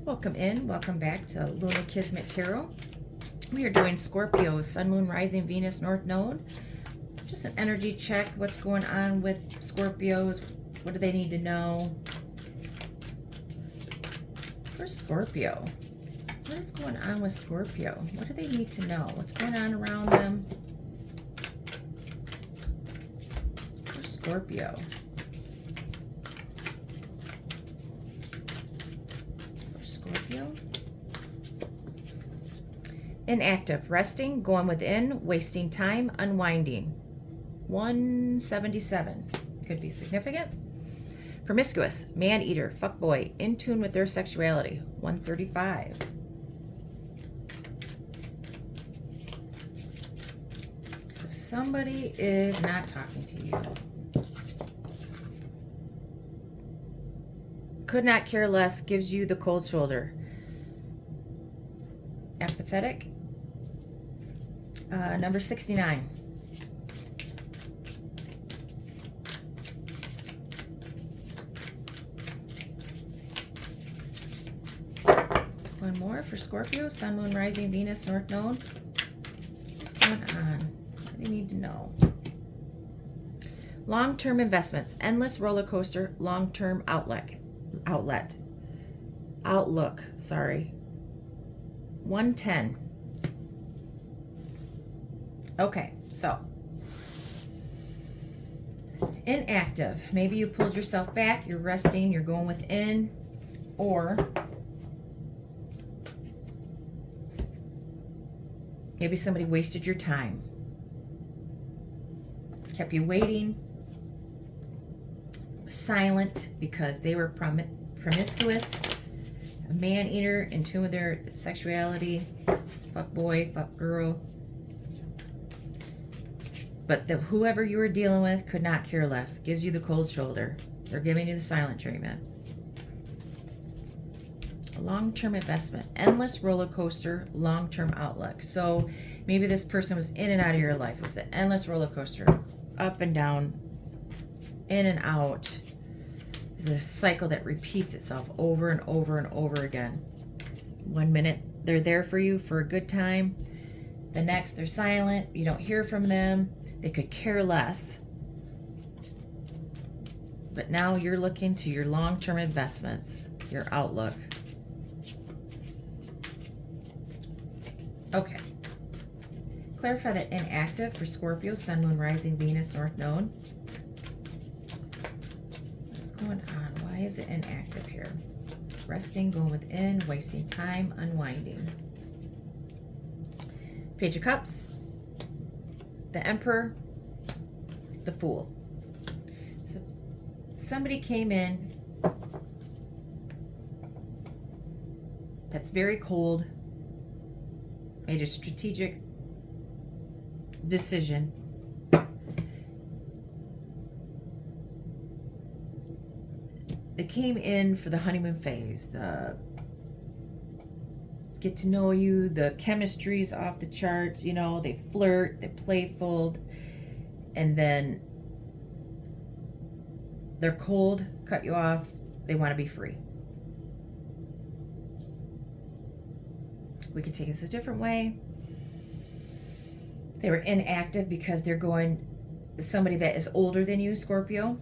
Welcome in, welcome back to Luna Kismet Tarot. We are doing Scorpio, Sun, Moon, Rising, Venus, North Node. Just an energy check. What's going on with Scorpios? What do they need to know? For Scorpio, what is going on with Scorpio? What do they need to know? What's going on around them? For Scorpio. Scorpio. Inactive, resting, going within, wasting time, unwinding. 177 could be significant. Promiscuous, man-eater, fuckboy, in tune with their sexuality. 135. So somebody is not talking to you. Could not care less, gives you the cold shoulder. Apathetic. Number 69. One more for Scorpio, Sun, Moon, Rising, Venus, North Node. What's going on? What do you need to know? Long-term investments, endless roller coaster, long-term outlook. 110. Okay, so inactive. Maybe you pulled yourself back, you're resting, you're going within, or maybe somebody wasted your time, kept you waiting, silent because they were promiscuous, a man-eater, in tune with their sexuality, fuck boy, fuck girl. But whoever you were dealing with could not care less, gives you the cold shoulder. They're giving you the silent treatment. A long-term investment, endless roller coaster, long-term outlook. So maybe this person was in and out of your life. It was an endless roller coaster, up and down, in and out. It's a cycle that repeats itself over and over and over again. 1 minute they're there for you for a good time. The next they're silent. You don't hear from them. They could care less. But now you're looking to your long-term investments, your outlook. Okay. Clarify that inactive for Scorpio, Sun, Moon, Rising, Venus, North Node. What's going on? Why is it inactive here? Resting, going within, wasting time, unwinding. Page of Cups, the Emperor, the Fool. So somebody came in that's very cold, made a strategic decision. They came in for the honeymoon phase, the get to know you, the chemistry's off the charts, you know, they flirt, they're playful, and then they're cold, cut you off, they want to be free. We could take this a different way. They were inactive because they're going, somebody that is older than you, Scorpio,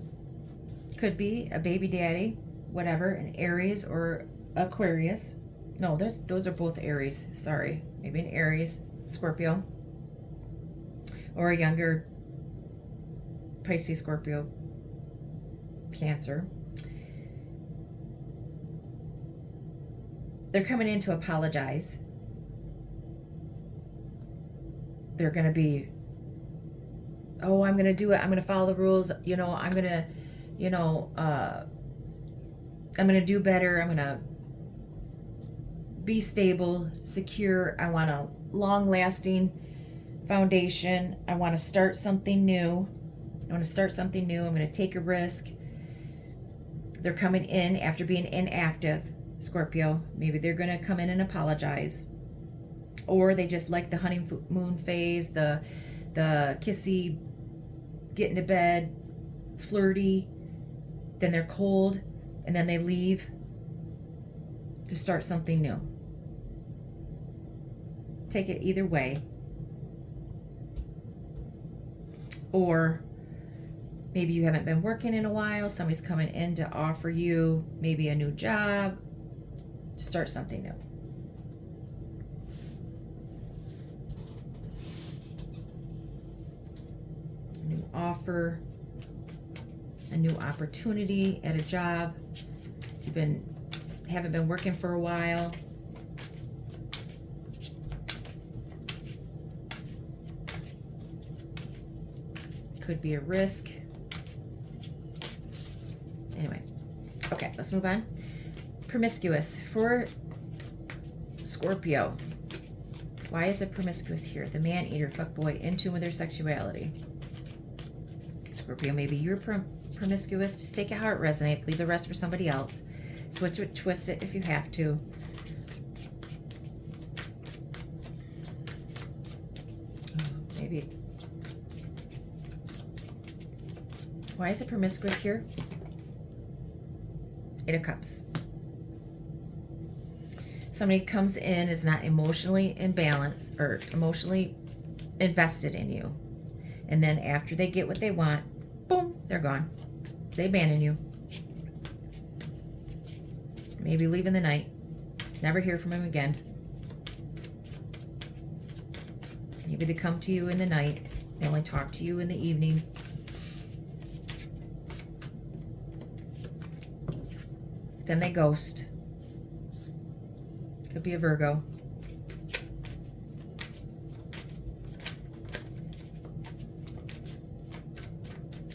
could be a baby daddy, whatever, an Aries or Aquarius. No, those are both Aries. Sorry. Maybe an Aries, Scorpio. Or a younger Pisces, Scorpio, Cancer. They're coming in to apologize. They're going to be, oh, I'm going to do it. I'm going to follow the rules. You know, I'm going to, I'm going to do better. I'm going to be stable, secure. I want a long-lasting foundation. I want to start something new. I'm going to take a risk. They're coming in after being inactive, Scorpio. Maybe they're going to come in and apologize. Or they just like the honeymoon phase, the kissy, get into bed, flirty. Then they're cold, and then they leave to start something new. Take it either way. Or maybe you haven't been working in a while. Somebody's coming in to offer you maybe a new job. Start something new. A new offer, a new opportunity at a job. Haven't been working for a while. Could be a risk. Anyway, okay, let's move on. Promiscuous for Scorpio. Why is it promiscuous here? The man-eater, fuckboy, in tune with their sexuality. Scorpio, maybe you're promiscuous. Just take it how it resonates. Leave the rest for somebody else. Switch it, twist it if you have to. Maybe. Why is it promiscuous here? 8 of Cups. Somebody comes in, is not emotionally imbalanced or emotionally invested in you. And then after they get what they want, boom, they're gone. They abandon you. Maybe leave in the night. Never hear from him again. Maybe they come to you in the night. They only talk to you in the evening. Then they ghost. Could be a Virgo.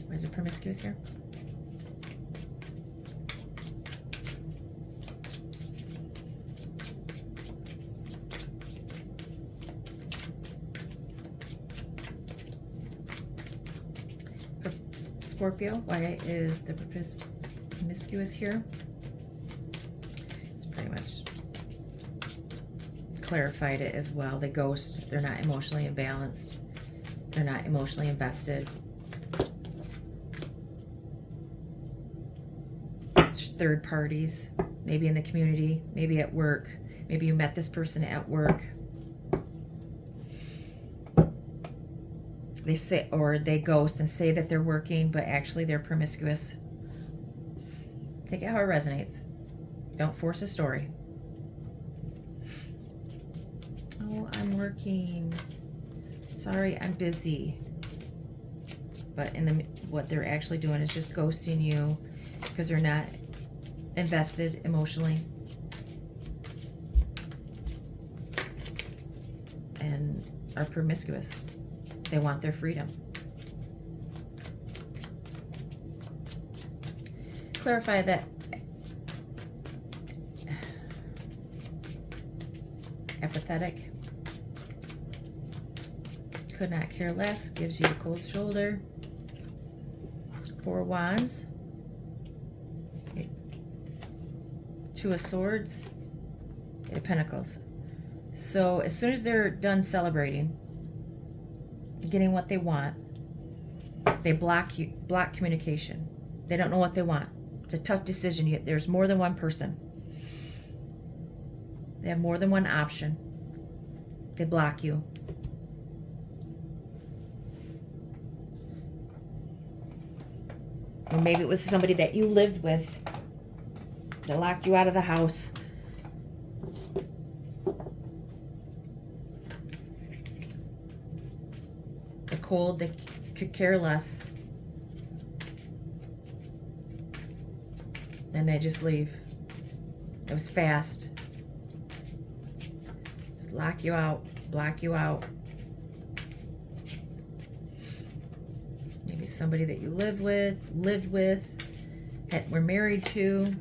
Why is it promiscuous here? Scorpio, why is the promiscuous here? It's pretty much clarified it as well. They ghost. They're not emotionally imbalanced. They're not emotionally invested. There's third parties, maybe in the community, maybe at work. Maybe you met this person at work. They say, or they ghost and say that they're working, but actually they're promiscuous. Take it how it resonates. Don't force a story. Oh, I'm working. Sorry, I'm busy. But what they're actually doing is just ghosting you because they're not invested emotionally. And are promiscuous. They want their freedom. Clarify that apathetic. Could not care less. Gives you a cold shoulder. 4 Wands. 2 of Swords. 8 of Pentacles. So as soon as they're done celebrating, getting what they want, they block communication. They don't know what they want. It's a tough decision. There's more than one person. They have more than one option. They block you. Or maybe it was somebody that you lived with. They locked you out of the house. They're cold. They could care less. And they just leave. It was fast. Just lock you out, block you out. Maybe somebody that you lived with, were married to.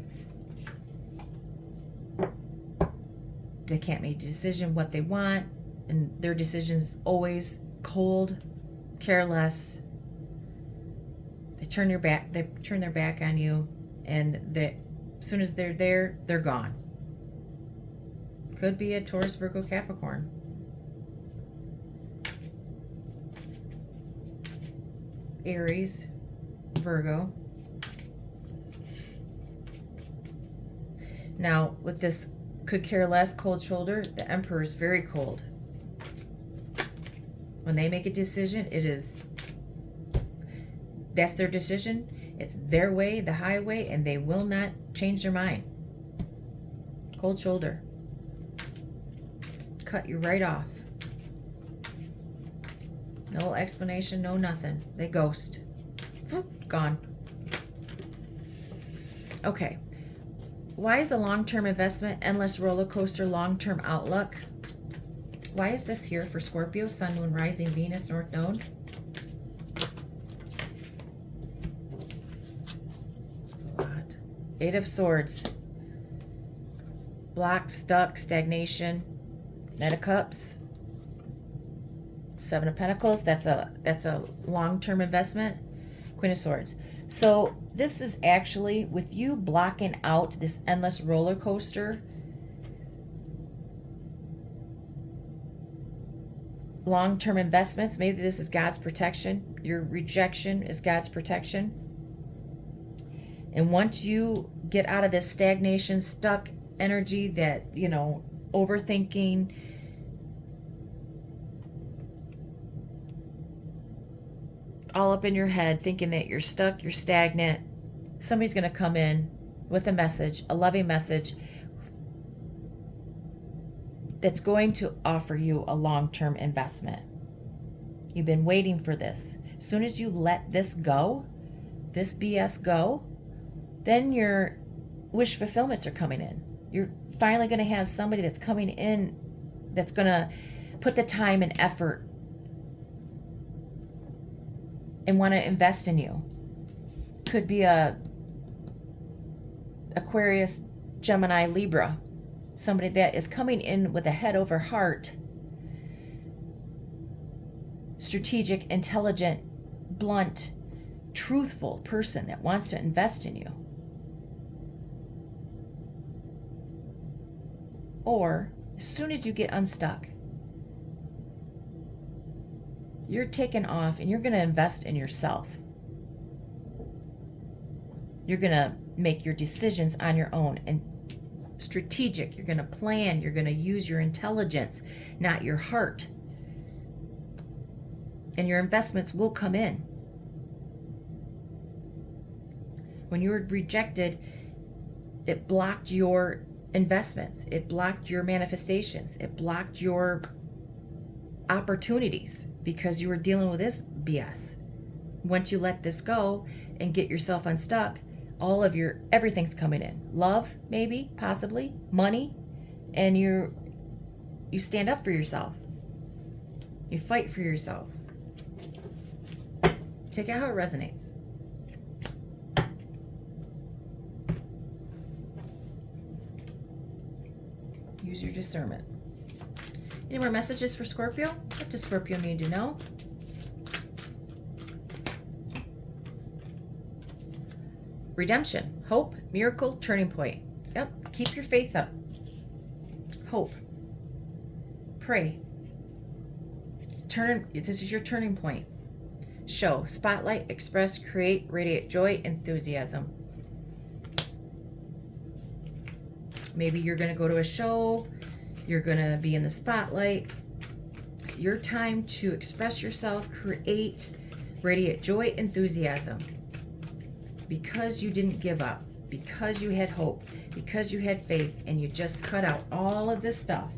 They can't make a decision what they want, and their decision's always cold, careless. They turn their back on you, and as soon as they're there, they're gone. Could be a Taurus, Virgo, Capricorn. Aries, Virgo. Now, with this could care less, cold shoulder. The Emperor is very cold. When they make a decision, that's their decision. It's their way, the highway, and they will not change their mind. Cold shoulder. Cut you right off. No explanation, no nothing. They ghost. Gone. Okay. Why is a long-term investment, endless roller coaster, long-term outlook? Why is this here for Scorpio, Sun, Moon, Rising, Venus, North Node? That's a lot. Eight of Swords. Blocked, stuck, stagnation. Knight of Cups. Seven of Pentacles. That's a long-term investment. Queen of Swords. So this is actually with you blocking out this endless roller coaster. Long-term investments. Maybe this is God's protection. Your rejection is God's protection. And once you get out of this stagnation, stuck energy, that, overthinking, all up in your head, thinking that you're stuck, you're stagnant, somebody's going to come in with a message, a loving message, that's going to offer you a long-term investment. You've been waiting for this. As soon as you let this go, this BS go, then your wish fulfillments are coming in. You're finally going to have somebody that's coming in that's going to put the time and effort and want to invest in you. Could be a Aquarius, Gemini, Libra. Somebody that is coming in with a head over heart, strategic, intelligent, blunt, truthful person that wants to invest in you. Or as soon as you get unstuck, you're taking off and you're going to invest in yourself. You're going to make your decisions on your own and strategic. You're going to plan. You're going to use your intelligence, not your heart. And your investments will come in. When you were rejected, it blocked your investments. It blocked your manifestations. It blocked your opportunities because you were dealing with this BS. Once you let this go and get yourself unstuck, all of everything's coming in. Love, maybe, possibly, money, and you stand up for yourself. You fight for yourself. Take out how it resonates. Use your discernment. Any more messages for Scorpio? What does Scorpio need to know? Redemption, hope, miracle, turning point. Yep, keep your faith up. Hope. Pray. This is your turning point. Show, spotlight, express, create, radiate joy, enthusiasm. Maybe you're going to go to a show. You're going to be in the spotlight. It's your time to express yourself, create, radiate joy, enthusiasm. Because you didn't give up, because you had hope, because you had faith, and you just cut out all of this stuff.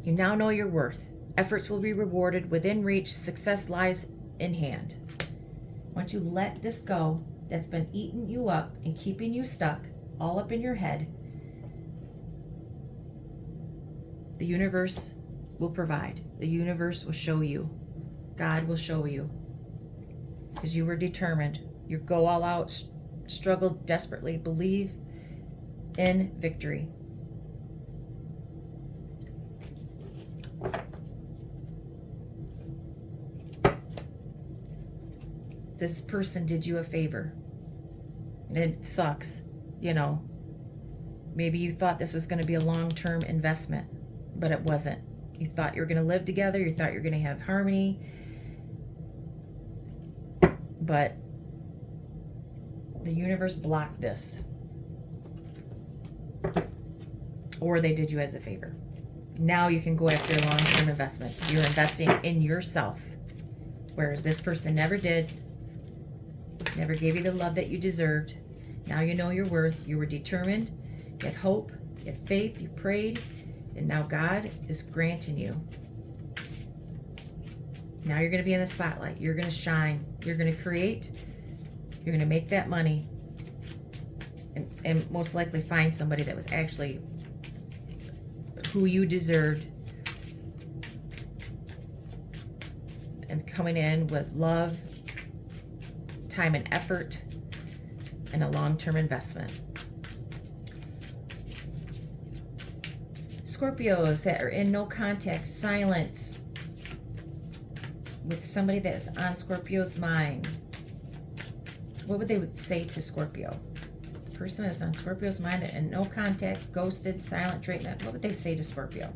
You now know your worth. Efforts will be rewarded, within reach, success lies in hand. Once you let this go, that's been eating you up and keeping you stuck, all up in your head, the universe will provide. The universe will show you. God will show you. Because you were determined. You go all out, struggle desperately, believe in victory. This person did you a favor. It sucks, Maybe you thought this was going to be a long-term investment, but it wasn't. You thought you were going to live together. You thought you were going to have harmony. But the universe blocked this. Or they did you as a favor. Now you can go after long-term investments. You're investing in yourself. Whereas this person never did. Never gave you the love that you deserved. Now you know your worth. You were determined. You had hope. You had faith. You prayed. And now God is granting you. Now you're going to be in the spotlight. You're going to shine. You're going to create. You're going to make that money. And most likely find somebody that was actually who you deserved. And coming in with love, time and effort, and a long-term investment. Scorpios that are in no contact, silent, with somebody that's on Scorpio's mind. What would they say to Scorpio? The person that's on Scorpio's mind and no contact, ghosted, silent treatment. What would they say to Scorpio?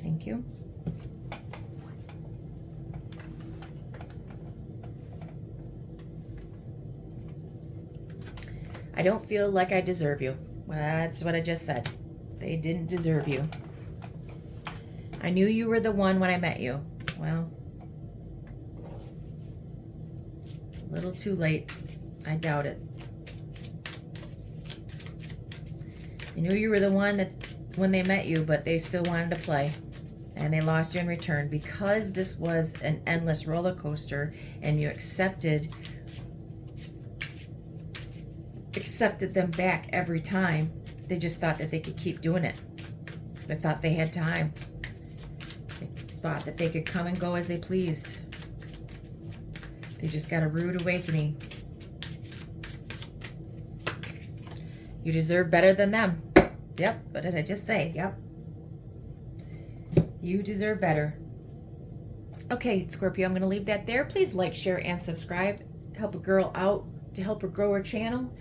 Thank you. I don't feel like I deserve you. Well, that's what I just said. They didn't deserve you. I knew you were the one when I met you. Well, a little too late. I doubt it. I knew you were the one that when they met you, but they still wanted to play. And they lost you in return because this was an endless roller coaster and you accepted them back every time. They just thought that they could keep doing it. They thought they had time. They thought that they could come and go as they pleased. They just got a rude awakening. You deserve better than them. Yep, what did I just say? Yep. You deserve better. Okay, Scorpio, I'm going to leave that there. Please like, share, and subscribe. Help a girl out to help her grow her channel.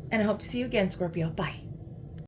And I hope to see you again, Scorpio. Bye.